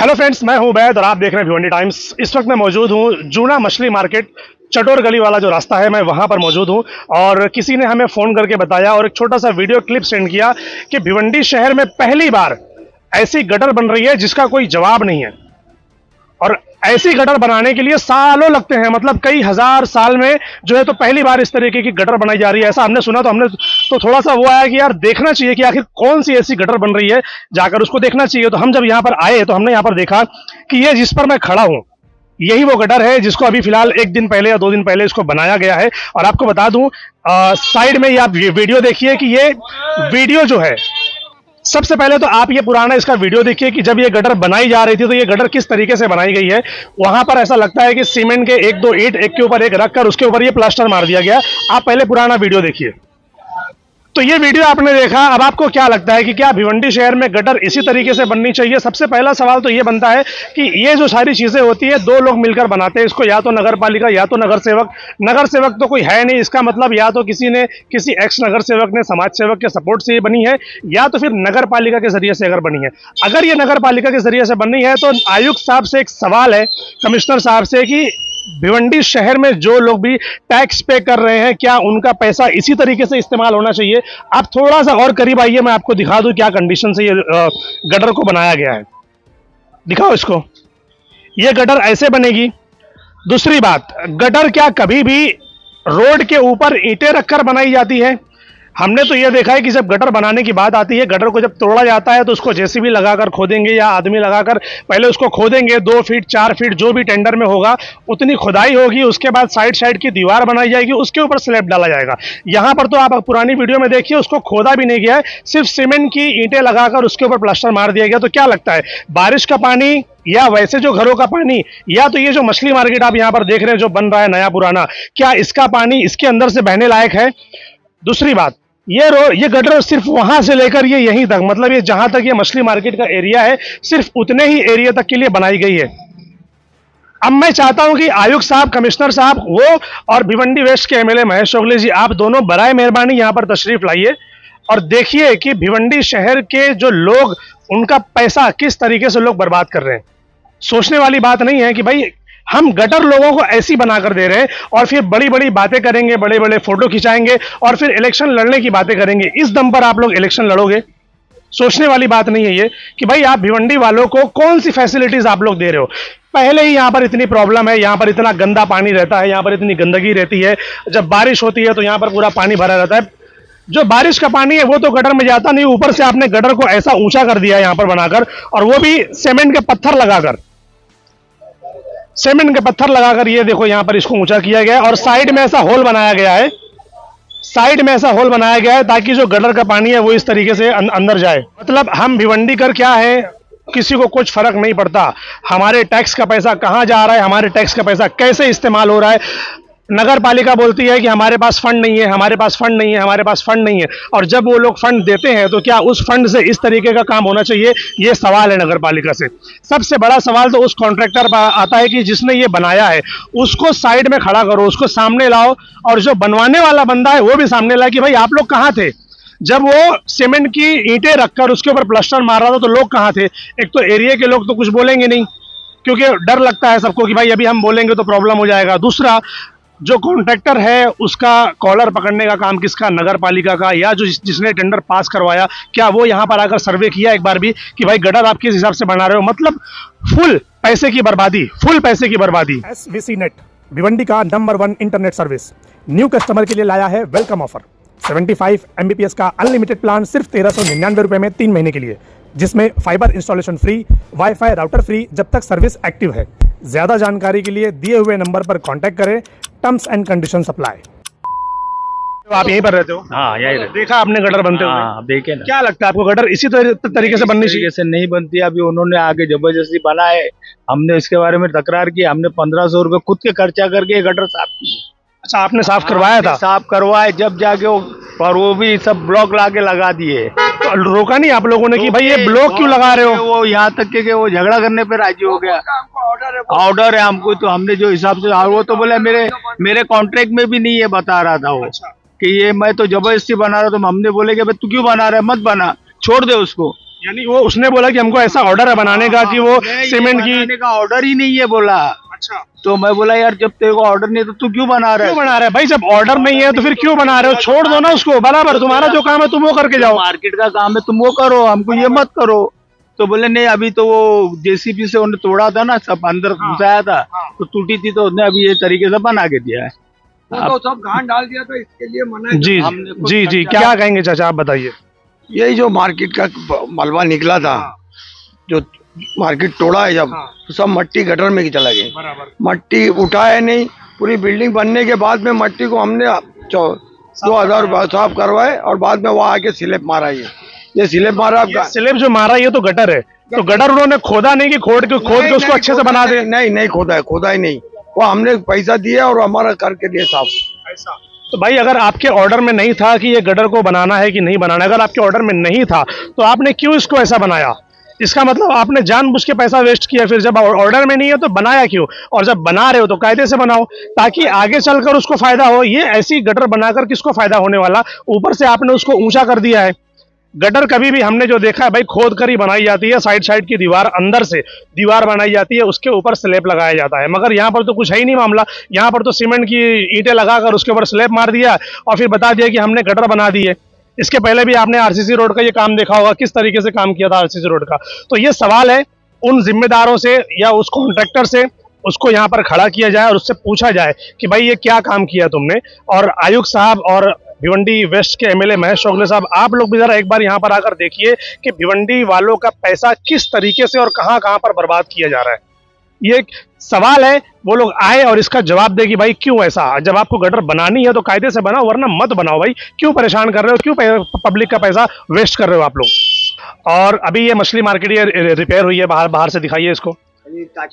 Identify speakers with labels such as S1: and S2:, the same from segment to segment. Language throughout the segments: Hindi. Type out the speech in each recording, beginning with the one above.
S1: हेलो फ्रेंड्स, मैं हूं उबैद और आप देख रहे हैं भिवंडी टाइम्स। इस वक्त मैं मौजूद हूं जूना मछली मार्केट, चटोर गली वाला जो रास्ता है, मैं वहां पर मौजूद हूं। और किसी ने हमें फ़ोन करके बताया और एक छोटा सा वीडियो क्लिप सेंड किया कि भिवंडी शहर में पहली बार ऐसी गटर बन रही है जिसका कोई जवाब नहीं है। और ऐसी गटर बनाने के लिए सालों लगते हैं, मतलब कई हजार साल में जो है तो पहली बार इस तरीके की गटर बनाई जा रही है, ऐसा हमने सुना। तो हमने तो थोड़ा सा वो आया कि यार देखना चाहिए कि आखिर कौन सी ऐसी गटर बन रही है, जाकर उसको देखना चाहिए। तो हम जब यहाँ पर आए तो हमने यहाँ पर देखा कि ये जिस पर मैं खड़ा हूँ यही वो गटर है जिसको अभी फिलहाल एक दिन पहले या 2 दिन पहले इसको बनाया गया है। और आपको बता दूं, साइड में ये आप वीडियो देखिए कि ये वीडियो जो है, सबसे पहले तो आप ये पुराना इसका वीडियो देखिए कि जब ये गटर बनाई जा रही थी तो ये गटर किस तरीके से बनाई गई है। वहां पर ऐसा लगता है कि सीमेंट के 1-2 ईंट एक के ऊपर एक रखकर उसके ऊपर ये प्लास्टर मार दिया गया। आप पहले पुराना वीडियो देखिए। तो ये वीडियो आपने देखा, अब आपको क्या लगता है कि क्या भिवंडी शहर में गटर इसी तरीके से बननी चाहिए? सबसे पहला सवाल तो ये बनता है कि ये जो सारी चीजें होती है 2 लोग मिलकर बनाते हैं इसको, या तो नगर पालिका या तो नगर सेवक। नगर सेवक तो कोई है नहीं, इसका मतलब या तो किसी एक्स नगर सेवक ने समाज सेवक के सपोर्ट से ये बनी है, या तो फिर नगर पालिका के जरिए से अगर बनी है। अगर ये नगर पालिका के जरिए से बनी है तो आयुक्त साहब से एक सवाल है, कमिश्नर साहब से, कि भिवंडी शहर में जो लोग भी टैक्स पे कर रहे हैं क्या उनका पैसा इसी तरीके से इस्तेमाल होना चाहिए? आप थोड़ा सा और करीब आइए, मैं आपको दिखा दूं क्या कंडीशन से ये गटर को बनाया गया है। दिखाओ इसको। ये गटर ऐसे बनेगी। दूसरी बात, गटर क्या कभी भी रोड के ऊपर ईंटें रखकर बनाई जाती है? हमने तो यह देखा है कि जब गटर बनाने की बात आती है, गटर को जब तोड़ा जाता है तो उसको जेसीबी लगाकर खोदेंगे या आदमी लगाकर पहले उसको खोदेंगे। 2 फीट 4 फीट जो भी टेंडर में होगा उतनी खुदाई होगी, उसके बाद साइड की दीवार बनाई जाएगी, उसके ऊपर स्लैब डाला जाएगा। यहाँ पर तो आप पुरानी वीडियो में देखिए, उसको खोदा भी नहीं गया है, सिर्फ सीमेंट की ईंटें लगाकर उसके ऊपर प्लास्टर मार दिया गया। तो क्या लगता है, बारिश का पानी या वैसे जो घरों का पानी, या तो ये जो मछली मार्केट आप यहाँ पर देख रहे हैं जो बन रहा है नया पुराना, क्या इसका पानी इसके अंदर से बहने लायक है? दूसरी बात, ये गटर सिर्फ वहां से लेकर ये यहीं तक, मतलब ये जहां तक ये मछली मार्केट का एरिया है, सिर्फ उतने ही एरिया तक के लिए बनाई गई है। अब मैं चाहता हूं कि आयुक्त साहब, कमिश्नर साहब, वो और भिवंडी वेस्ट के एमएलए महेश चोगले जी, आप दोनों बराए मेहरबानी यहां पर तशरीफ लाइए और देखिए कि भिवंडी शहर के जो लोग, उनका पैसा किस तरीके से लोग बर्बाद कर रहे हैं। सोचने वाली बात नहीं है कि भाई हम गटर लोगों को ऐसी बनाकर दे रहे हैं और फिर बड़ी बड़ी बातें करेंगे, बड़े बड़े फोटो खिंचाएंगे और फिर इलेक्शन लड़ने की बातें करेंगे। इस दम पर आप लोग इलेक्शन लड़ोगे? सोचने वाली बात नहीं है ये कि भाई आप भिवंडी वालों को कौन सी फैसिलिटीज आप लोग दे रहे हो। पहले ही यहाँ पर इतनी प्रॉब्लम है, यहाँ पर इतना गंदा पानी रहता है, यहाँ पर इतनी गंदगी रहती है। जब बारिश होती है तो यहाँ पर पूरा पानी भरा रहता है। जो बारिश का पानी है वो तो गटर में जाता नहीं, ऊपर से आपने गटर को ऐसा ऊंचा कर दिया है यहाँ पर बनाकर, और वो भी सीमेंट के पत्थर लगाकर। सीमेंट के पत्थर लगाकर ये देखो यहाँ पर इसको ऊंचा किया गया है और साइड में ऐसा होल बनाया गया है, साइड में ऐसा होल बनाया गया है ताकि जो गटर का पानी है वो इस तरीके से अंदर जाए। मतलब हम भिवंडी कर क्या है, किसी को कुछ फर्क नहीं पड़ता हमारे टैक्स का पैसा कहां जा रहा है, हमारे टैक्स का पैसा कैसे इस्तेमाल हो रहा है। नगर पालिका बोलती है कि हमारे पास फंड नहीं है, हमारे पास फंड नहीं है, हमारे पास फंड नहीं है, और जब वो लोग फंड देते हैं तो क्या उस फंड से इस तरीके का काम होना चाहिए? ये सवाल है नगर पालिका से। सबसे बड़ा सवाल तो उस कॉन्ट्रैक्टर पर आता है कि जिसने ये बनाया है उसको साइड में खड़ा करो, उसको सामने लाओ, और जो बनवाने वाला बंदा है वो भी सामने लाए कि भाई आप लोग कहाँ थे जब वो सीमेंट की ईंटें रखकर उसके ऊपर प्लास्टर मार रहा था, तो लोग कहाँ थे? एक तो एरिया के लोग तो कुछ बोलेंगे नहीं क्योंकि डर लगता है सबको कि भाई अभी हम बोलेंगे तो प्रॉब्लम हो जाएगा। दूसरा, जो कॉन्ट्रैक्टर है उसका कॉलर पकड़ने का काम किसका? नगर पालिका का, या जो जिसने टेंडर पास करवाया, क्या वो यहाँ पर आकर सर्वे किया एक बार भी कि भाई गटर आप किस हिसाब से बना रहे हो? मतलब फुल पैसे की बर्बादी, फुल पैसे की बर्बादी। SVC नेट, भिवंडी का number 1 internet service, new customer के लिए लाया है वेलकम ऑफर। 75 Mbps का अनलिमिटेड प्लान सिर्फ 1399 रुपए में 3 महीने के लिए, जिसमें fibre installation free, wifi router free जब तक सर्विस एक्टिव है। ज्यादा जानकारी के लिए दिए हुए नंबर पर कांटेक्ट करें। Terms and condition apply. तो आप यहीं पर रहते हो?
S2: हाँ, यही रहते।
S1: देखा आपने गटर बनते हुए?
S2: हाँ, देखे ना।
S1: क्या लगता है आपको गटर इसी तरीके से बननी चाहिए?
S2: से नहीं बनती, अभी उन्होंने आगे जबरदस्ती बना है। हमने इसके बारे में तकरार की, हमने 1500 रुपए खुद के खर्चा करके ये गटर साफ की।
S1: अच्छा, आपने साफ करवाया था?
S2: साफ करवाए जब जाके और वो भी सब ब्लॉक ला के लगा दिए।
S1: तो रोका नहीं आप लोगों ने कि भाई ये ब्लॉक क्यों लगा रहे हो?
S2: वो यहाँ तक के वो झगड़ा करने पे राजी हो गया। ऑर्डर है हमको, तो हमने जो हिसाब से, वो तो बोला मेरे कॉन्ट्रैक्ट में भी नहीं है, बता रहा था वो कि ये मैं तो जबरदस्ती बना रहा था। तो हमने बोले कि भाई तू क्यों बना रहा है, मत बना, छोड़ दे उसको।
S1: यानी वो उसने बोला कि हमको ऐसा ऑर्डर है बनाने का कि वो सीमेंट की
S2: बनाने का ऑर्डर ही नहीं है बोला।
S1: अच्छा
S2: तो मैं बोला यार जब तेरे को ऑर्डर नहीं है तो तू क्यों बना रहा
S1: क्यों
S2: है?
S1: बना रहे हैं भाई? जब ऑर्डर नहीं है तो फिर क्यों बना रहे हो? छोड़ दो ना उसको, बराबर तुम्हारा जो काम है तुम वो करके जाओ।
S2: मार्केट का काम है तुम वो करो, हमको ये मत करो। तो बोले नहीं अभी तो वो जेसीबी से उन्होंने तोड़ा था ना, सब अंदर घुसाया था तो टूटी थी, तो उसने अभी ये तरीके से बना के दिया है।
S3: तो सब घान डाल दिया तो इसके लिए मना है।
S1: जी
S2: हमने खुद
S1: जी जी, क्या कहेंगे चाचा, आप बताइए।
S3: यही जो मार्केट का मलबा निकला था, जो मार्केट तोड़ा है जब, तो सब मट्टी गटर में चला गया।
S1: बराबर
S3: मट्टी उठाया नहीं, पूरी बिल्डिंग बनने के बाद में मट्टी को हमने 2,000 रुपये साफ करवाए और बाद में वहाँ आके स्लैब मारा। ये स्लैब मारा।
S1: ये स्लैब जो मारा ये तो गटर है, तो गटर उन्होंने खोदा नहीं कि खोद के उसको अच्छे से बना दे?
S3: नहीं खोदा है, खोदा ही नहीं, वो हमने पैसा दिया और हमारा करके दिया साफ।
S1: ऐसा तो भाई अगर आपके ऑर्डर में नहीं था कि ये गटर को बनाना है कि नहीं बनाना है, अगर आपके ऑर्डर में नहीं था तो आपने क्यों इसको ऐसा बनाया? इसका मतलब आपने जानबूझ के पैसा वेस्ट किया। फिर जब ऑर्डर में नहीं है तो बनाया क्यों? और जब बना रहे हो तो कायदे से बनाओ ताकि आगे चलकर उसको फायदा हो। ये ऐसी गटर बनाकर किसको फायदा होने वाला? ऊपर से आपने उसको ऊंचा कर दिया है। गटर कभी भी हमने जो देखा है भाई, खोद कर ही बनाई जाती है। साइड साइड की दीवार, अंदर से दीवार बनाई जाती है, उसके ऊपर स्लैब लगाया जाता है। मगर यहाँ पर तो कुछ है ही नहीं मामला। यहाँ पर तो सीमेंट की ईंटें लगाकर उसके ऊपर स्लैब मार दिया और फिर बता दिया कि हमने गटर बना दी है। इसके पहले भी आपने आरसीसी रोड का ये काम देखा होगा, किस तरीके से काम किया था आरसीसी रोड का। तो ये सवाल है उन जिम्मेदारों से या उस कॉन्ट्रैक्टर से, उसको यहाँ पर खड़ा किया जाए और उससे पूछा जाए कि भाई ये क्या काम किया तुमने। और आयुक्त साहब और भिवंडी वेस्ट के एमएलए महेश चौगले साहब, आप लोग भी जरा एक बार यहाँ पर आकर देखिए कि भिवंडी वालों का पैसा किस तरीके से और कहाँ कहाँ पर बर्बाद किया जा रहा है। ये एक सवाल है, वो लोग आए और इसका जवाब दे कि भाई क्यों ऐसा। जब आपको गटर बनानी है तो कायदे से बनाओ, वरना मत बनाओ भाई। क्यों परेशान कर रहे हो? क्यों पब्लिक का पैसा वेस्ट कर रहे हो आप लोग? और अभी ये मछली मार्केट ये रिपेयर हुई है, बाहर से दिखाइए इसको।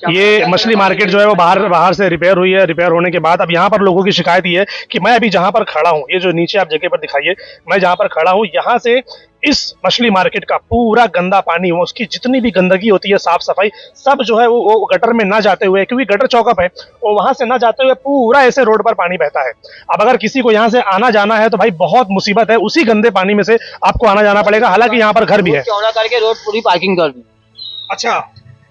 S1: ये मछली मार्केट जो है वो बाहर से रिपेयर हुई है। रिपेयर होने के बाद अब यहाँ पर लोगों की शिकायत ये है कि मैं अभी जहाँ पर खड़ा हूँ, ये जो नीचे आप जगह पर दिखाइए, मैं जहाँ पर खड़ा हूँ यहाँ से इस मछली मार्केट का पूरा गंदा पानी, वो उसकी जितनी भी गंदगी होती है, साफ सफाई सब जो है वो गटर में ना जाते हुए, क्योंकि गटर चौकअप है, वो वहां से ना जाते हुए पूरा ऐसे रोड पर पानी बहता है। अब अगर किसी को यहाँ से आना जाना है तो भाई बहुत मुसीबत है, उसी गंदे पानी में से आपको आना जाना पड़ेगा। हालांकि यहाँ पर घर भी है।
S4: चौड़ा करके रोड पूरी पार्किंग कर दी।
S1: अच्छा,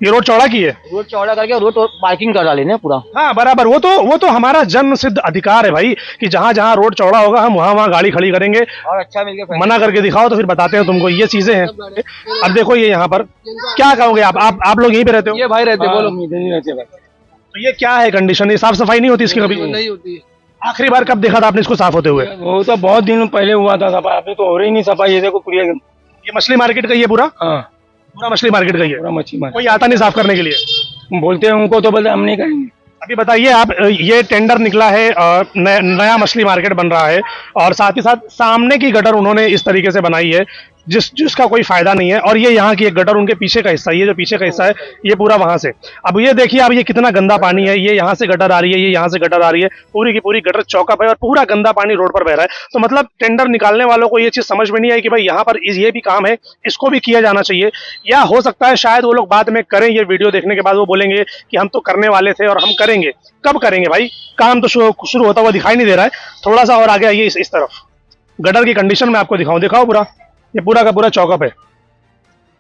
S1: ये रोड चौड़ा की है?
S4: रोड चौड़ा करके रोड पार्किंग करा लेने पूरा।
S1: हाँ बराबर, वो तो हमारा जन्म सिद्ध अधिकार है भाई कि जहाँ जहाँ रोड चौड़ा होगा हम वहाँ गाड़ी खड़ी करेंगे।
S4: और अच्छा मिलके
S1: मना करके दिखाओ तो फिर बताते हैं तुमको, ये चीजें हैं। अब देखो ये यहाँ पर क्या कहोगे आप लोग यहीं पे रहते हो?
S4: ये भाई रहते बोलो नहीं रहते भाई।
S1: तो ये क्या है कंडीशन? ये साफ सफाई नहीं होती इसकी कभी?
S4: नहीं होती।
S1: आखिरी बार कब देखा था आपने इसको साफ होते हुए?
S2: वो तो बहुत दिन पहले हुआ था सफाई, अभी तो हो रही नहीं सफाई। ये देखो पूरी,
S1: ये मछली मार्केट का ही है पूरा?
S2: हाँ
S1: पूरा मछली मार्केट का ही है?
S2: पूरा मच्छी मार
S1: कोई आता नहीं साफ करने के लिए?
S2: बोलते हैं उनको तो बोलते हम नहीं करेंगे।
S1: अभी बताइए आप, ये टेंडर निकला है, नया मछली मार्केट बन रहा है और साथ ही साथ सामने की गटर उन्होंने इस तरीके से बनाई है जिसका कोई फायदा नहीं है। और ये यहाँ की एक गटर उनके पीछे का हिस्सा, ये जो पीछे का हिस्सा है ये पूरा वहां से। अब ये देखिए, अब ये कितना गंदा पानी है, ये यहाँ से गटर आ रही है, ये यहाँ से गटर आ रही है, पूरी की पूरी गटर चौकअप है और पूरा गंदा पानी रोड पर बह रहा है। तो मतलब टेंडर निकालने वालों को ये चीज समझ में नहीं आई कि भाई यहाँ पर ये भी काम है, इसको भी किया जाना चाहिए। या हो सकता है शायद वो लोग बाद में करें, ये वीडियो देखने के बाद वो बोलेंगे कि हम तो करने वाले थे और हम करेंगे। कब करेंगे भाई? काम तो शुरू होता हुआ दिखाई नहीं दे रहा है। थोड़ा सा और आगे आइए इस तरफ, गटर की कंडीशन में आपको दिखाओ पूरा, ये पूरा का पूरा चौकअप है।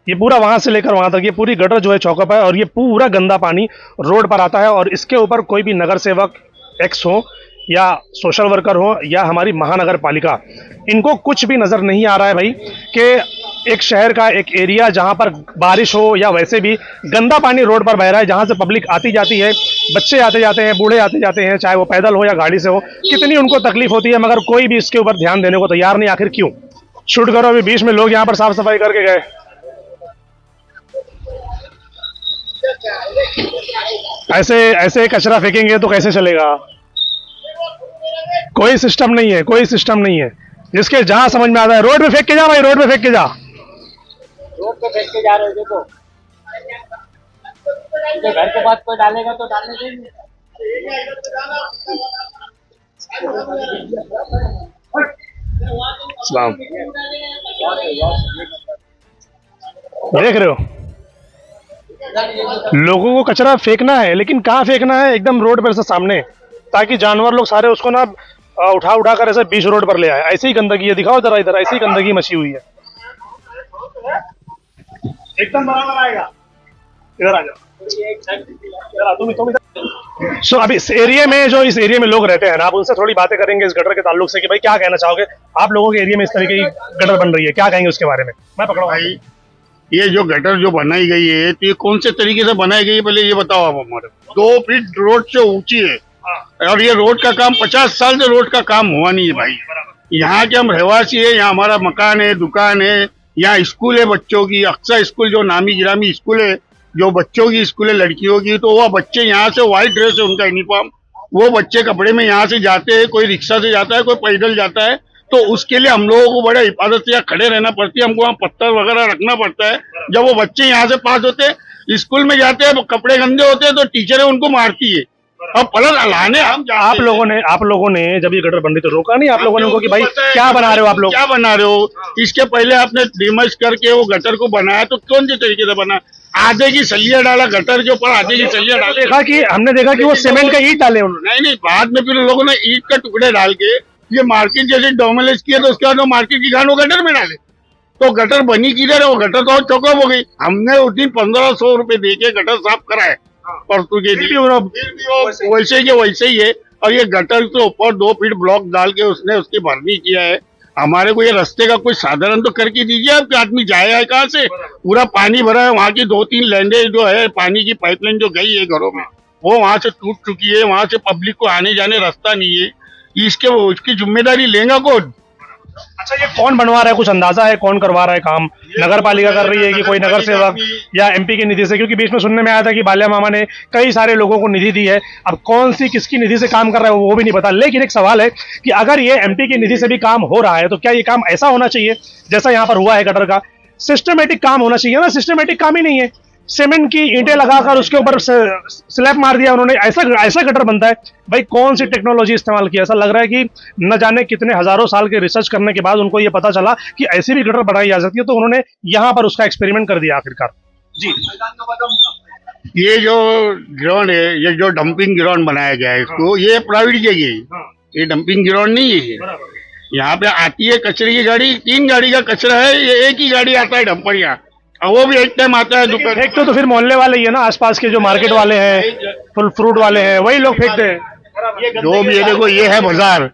S1: ये पूरा वहां से लेकर वहां तक ये पूरी गटर जो है चौकअप है और ये पूरा गंदा पानी रोड पर आता है। और इसके ऊपर कोई भी नगर सेवक एक्स हो या सोशल वर्कर हो या हमारी महानगर पालिका, इनको कुछ भी नजर नहीं आ रहा है भाई कि एक शहर का एक एरिया जहां पर बारिश हो या वैसे भी गंदा पानी रोड पर बह रहा है, जहां से पब्लिक आती जाती है, बच्चे आते जाते हैं, बूढ़े आते जाते हैं, चाहे वो पैदल हो या गाड़ी से हो, कितनी उनको तकलीफ होती है, मगर कोई भी इसके ऊपर ध्यान देने को तैयार नहीं। आखिर क्यों? शूट करो, अभी बीच में लोग यहाँ पर साफ सफाई करके गए। ऐसे कचरा फेंकेंगे तो कैसे चलेगा? कोई सिस्टम नहीं है, कोई सिस्टम नहीं है। जिसके जहां समझ में आता है रोड पे फेंक के जा भाई, रोड पे फेंक के जा।
S4: रोड पे फेंक के जा रहे हो देखो, घर के पास कोई डालेगा तो डालने देंगे।
S1: देख रहे हो, लोगों को कचरा फेंकना है, लेकिन कहाँ फेंकना है? एकदम रोड पर से सामने, ताकि जानवर लोग सारे उसको ना उठा कर ऐसे बीच रोड पर ले आए। ऐसी ही गंदगी है, दिखाओ जरा इधर, ऐसी गंदगी मची हुई है। एकदम बराबर आएगा। इधर आ जाओ। सो अभी इस एरिया में लोग रहते हैं ना, आप उनसे थोड़ी बातें करेंगे इस गटर के ताल्लुक से कि भाई क्या कहना चाहोगे, आप लोगों के एरिया में इस तरीके की गटर बन रही है, क्या कहेंगे उसके बारे में। मैं पकड़ा
S5: भाई ये जो गटर जो बनाई गई है तो ये कौन से तरीके से बनाई गई है, पहले ये बताओ आप हमारे। 2 फीट रोड से ऊंची है और ये रोड का काम 50 साल से रोड का काम हुआ नहीं है भाई। यहाँ के हम रहवासी है, यहाँ हमारा मकान है, दुकान है, यहाँ स्कूल है बच्चों की, अक्सर स्कूल जो नामी गिरामी स्कूल है, जो बच्चों की स्कूल है लड़कियों की, तो वो बच्चे यहाँ से व्हाइट ड्रेस है उनका यूनिफॉर्म, वो बच्चे कपड़े में यहाँ से जाते हैं, कोई रिक्शा से जाता है, कोई पैदल जाता है, तो उसके लिए हम लोगों को बड़े हिफाजत से यहाँ खड़े रहना पड़ती है, हमको वहाँ पत्थर वगैरह रखना पड़ता है। जब वो बच्चे यहाँ से पास होते हैं, स्कूल में जाते हैं, कपड़े गंदे होते हैं तो टीचरें उनको मारती है। और प्लस अलाने
S1: आप लोगों ने जब ये गटर बन रही तो रोका नहीं आप लोगों ने उनको कि भाई क्या बना रहे हो आप लोग,
S5: क्या बना रहे हो? इसके पहले आपने डिमर्ज करके वो गटर को बनाया तो कौन से तरीके से बना? आधे की सलिया डाला गटर के ऊपर, आधे की सलिया डाला।
S1: हमने देखा कि वो सीमेंट का ईंट डाले उन्होंने।
S5: नहीं, बाद में फिर लोगों ने ईंट का टुकड़े डाल के ये मार्केट जैसे डोमिनेट किया, तो उसके बाद वो मार्केट की गान वो गटर में डाले, तो गटर बनी किधर है? वो गटर तो चौकअप हो गई। हमने उस दिन 1500 रुपए दे के गटर साफ कराए परसों के दिन, वैसे के वैसे ही है। और ये गटर के ऊपर 2 फीट ब्लॉक डाल के उसने उसकी भरनी किया है। हमारे को ये रास्ते का कुछ साधारण तो करके दीजिए, आपके आदमी जाएगा कहाँ से? पूरा पानी भरा है, वहाँ की 2-3 लैंडे जो है पानी की पाइपलाइन जो गई है घरों में, वो वहां से टूट चुकी है, वहां से पब्लिक को आने जाने रास्ता नहीं है। उसकी जिम्मेदारी लेगा कौन?
S1: अच्छा, ये कौन बनवा रहा है, कुछ अंदाजा है कौन करवा रहा है काम? नगर पालिका कर रही है कि कोई नगर सेवक या एमपी की निधि से? क्योंकि बीच में सुनने में आया था कि बाल्या मामा ने कई सारे लोगों को निधि दी है। अब कौन सी किसकी निधि से काम कर रहा है वो भी नहीं पता। लेकिन एक सवाल है कि अगर ये एमपी की निधि से भी काम हो रहा है तो क्या ये काम ऐसा होना चाहिए जैसा यहाँ पर हुआ है गटर का? सिस्टमेटिक काम होना चाहिए ना। सिस्टमेटिक काम ही नहीं है, सीमेंट की ईंटें लगाकर उसके ऊपर स्लैब मार दिया उन्होंने, ऐसा गटर बनता है? भाई कौन सी टेक्नोलॉजी इस्तेमाल की? ऐसा लग रहा है कि न जाने कितने हजारों साल के रिसर्च करने के बाद उनको ये पता चला कि ऐसी भी गटर बनाई जा सकती है, तो उन्होंने यहाँ पर उसका एक्सपेरिमेंट कर दिया आखिरकार। जी,
S5: ये जो ग्राउंड है, ये जो डंपिंग ग्राउंड बनाया गया है इसको, ये प्राइवेट जगह है, ये डंपिंग ग्राउंड नहीं है। यहाँ पे आती है कचरे की गाड़ी, 3 गाड़ी का कचरा है, ये एक ही गाड़ी आता है डंपर यहाँ, और वो भी एक टाइम आता है दोपहर।
S1: फेंकते तो फिर मोहल्ले वाले ही है ना, आसपास के जो मार्केट वाले हैं, फल फ्रूट वाले हैं, वही लोग फेंकते हैं।
S5: जो भी है, देखो ये है बाजार,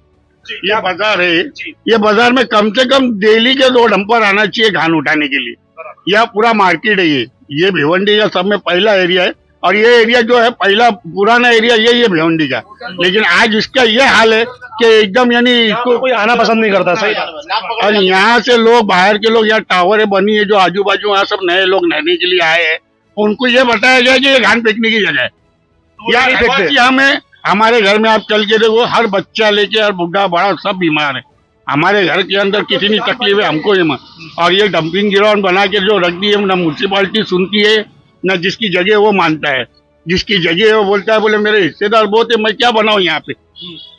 S5: ये बाजार है, ये बाजार में कम से कम डेली के 2 डंपर आना चाहिए घान उठाने के लिए। यह पूरा मार्केट है, ये भिवंडी का सब में पहला एरिया है, और ये एरिया जो है पहला पुराना एरिया ये है भिवंडी का। लेकिन आज इसका ये हाल है कि एकदम यानी इसको
S1: कोई आना पसंद नहीं करता। सही।
S5: और यहाँ से लोग, बाहर के लोग, यहाँ टावर बनी है जो आजू बाजू, यहाँ सब नए लोग नहाने के लिए आए हैं, उनको ये बताया गया कि ये घान फेंकने की जगह है। यहाँ में हमारे घर में आप चल के देखो, हर बच्चा लेके हर बुढ़ा बड़ा सब बीमार है। हमारे घर के अंदर कितनी तकलीफ है हमको ये। और ये डंपिंग ग्राउंड बना के जो रख दी है, ना म्यूनसिपालिटी सुनती है, ना जिसकी जगह वो मानता है। जिसकी जगह है वो बोलता है बोले मेरे रिश्तेदार बहुत है, मैं क्या बनाऊं यहाँ पे।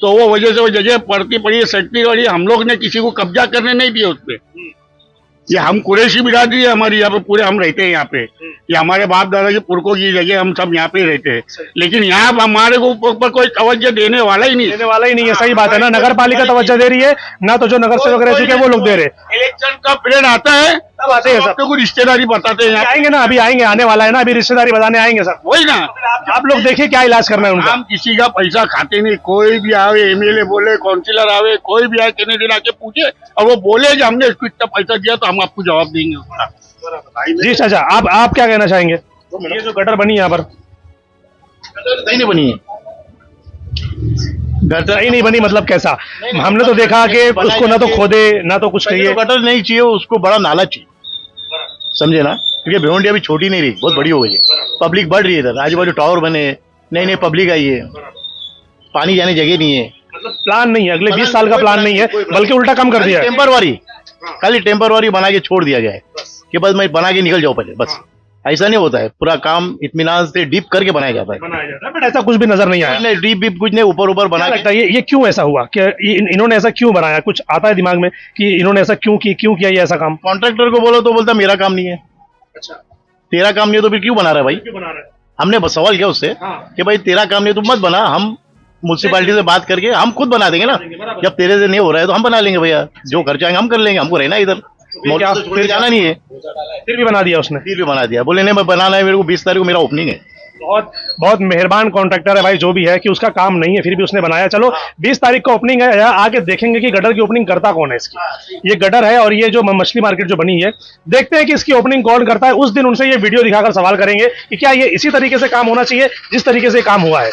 S5: तो वो वजह से वो जगह पड़ती पड़ी है, सटती पड़ी। हम लोग ने किसी को कब्जा करने नहीं दिया उस पर। ये हम कुरैशी बिरादरी है हमारी, यहाँ पे पूरे हम रहते हैं यहाँ पे। ये हमारे बाप दादा की पुरखों की जगह, हम सब यहाँ पे रहते हैं। लेकिन यहाँ हमारे को ऊपर कोई तवज्जो देने वाला ही नहीं
S1: है। सही बात है ना, नगर पालिका तवज्जो दे रही है ना, तो जो नगर सेवक रह चुके हैं वो लोग दे रहे।
S5: इलेक्शन का पीरियड आता है तब आते हैं सब, को रिश्तेदारी बताते हैं।
S1: आएंगे ना, अभी आएंगे, आने वाला है ना, अभी रिश्तेदारी बताने आएंगे सब।
S5: वही ना,
S1: आप लोग देखिए क्या इलाज करना है उनका।
S5: हम किसी का पैसा खाते नहीं। कोई भी आवे, एमएलए बोले, काउंसिलर आवे, कोई भी आए, कहने दिन आके पूछे और वो बोले कि हमने इसको इतना पैसा दिया तो हम आपको जवाब देंगे उसका।
S1: जी चाचा, आप क्या कहना चाहेंगे? ये जो गटर बनी यहाँ पर,
S6: सही नहीं बनी है।
S1: गटर ही नहीं बनी मतलब कैसा? हमने तो देखा कि उसको ना तो खोदे ना तो कुछ कहिए।
S6: गटर नहीं चाहिए, उसको बड़ा नाला चाहिए, समझे ना? क्योंकि भिवंडी अभी छोटी नहीं रही, बहुत बड़ी हो गई है। पब्लिक बढ़ रही है, इधर आजू बाजू टावर बने, नई नई पब्लिक आई है, पानी जाने जगह नहीं है।
S1: मतलब प्लान नहीं है, अगले 20 साल का प्लान नहीं है, बल्कि उल्टा कम कर दिया है।
S6: टेम्परवारी, खाली टेम्परवारी बना के छोड़ दिया गया है कि बस मैं बना के निकल जाऊँ पहले, बस। ऐसा नहीं होता है, पूरा काम इत्मीनान से डीप करके बनाया जाता है।
S1: बट ऐसा कुछ भी नजर नहीं आया।
S6: नहीं, डीप डीप कुछ नहीं, ऊपर ऊपर बना
S1: लगता है ये क्यों ऐसा हुआ कि इन्होंने ऐसा क्यों बनाया? कुछ आता है दिमाग में कि इन्होंने ऐसा क्यों किया ये ऐसा काम?
S6: कॉन्ट्रैक्टर को बोलो तो बोलता मेरा काम नहीं है।
S1: अच्छा,
S6: तेरा काम नहीं है तो फिर क्यों बना रहा है भाई?
S1: क्यों बना रहा है?
S6: हमने बस सवाल किया उससे कि भाई तेरा काम नहीं है, तुम मत बना, हम म्यूनसिपालिटी से बात करके हम खुद बना देंगे ना। जब तेरे से नहीं हो रहा है तो हम बना लेंगे भैया, जो खर्चा आएंगे हम कर लेंगे, हमको रहना इधर।
S1: क्या
S6: तो छोड़ के जाना नहीं है,
S1: फिर भी बना दिया उसने।
S6: फिर भी बना दिया, बोले नहीं मैं बनाना है मेरे को, 20 तारीख को मेरा ओपनिंग है।
S1: बहुत बहुत मेहरबान कॉन्ट्रैक्टर है भाई, जो भी है कि उसका काम नहीं है फिर भी उसने बनाया। चलो 20 तारीख को ओपनिंग है, आके देखेंगे कि गटर की ओपनिंग करता कौन है इसकी। ये गटर है और ये जो मछली मार्केट जो बनी है, देखते हैं कि इसकी ओपनिंग कौन करता है। उस दिन उनसे ये वीडियो दिखाकर सवाल करेंगे कि क्या ये इसी तरीके से काम होना चाहिए जिस तरीके से काम हुआ है।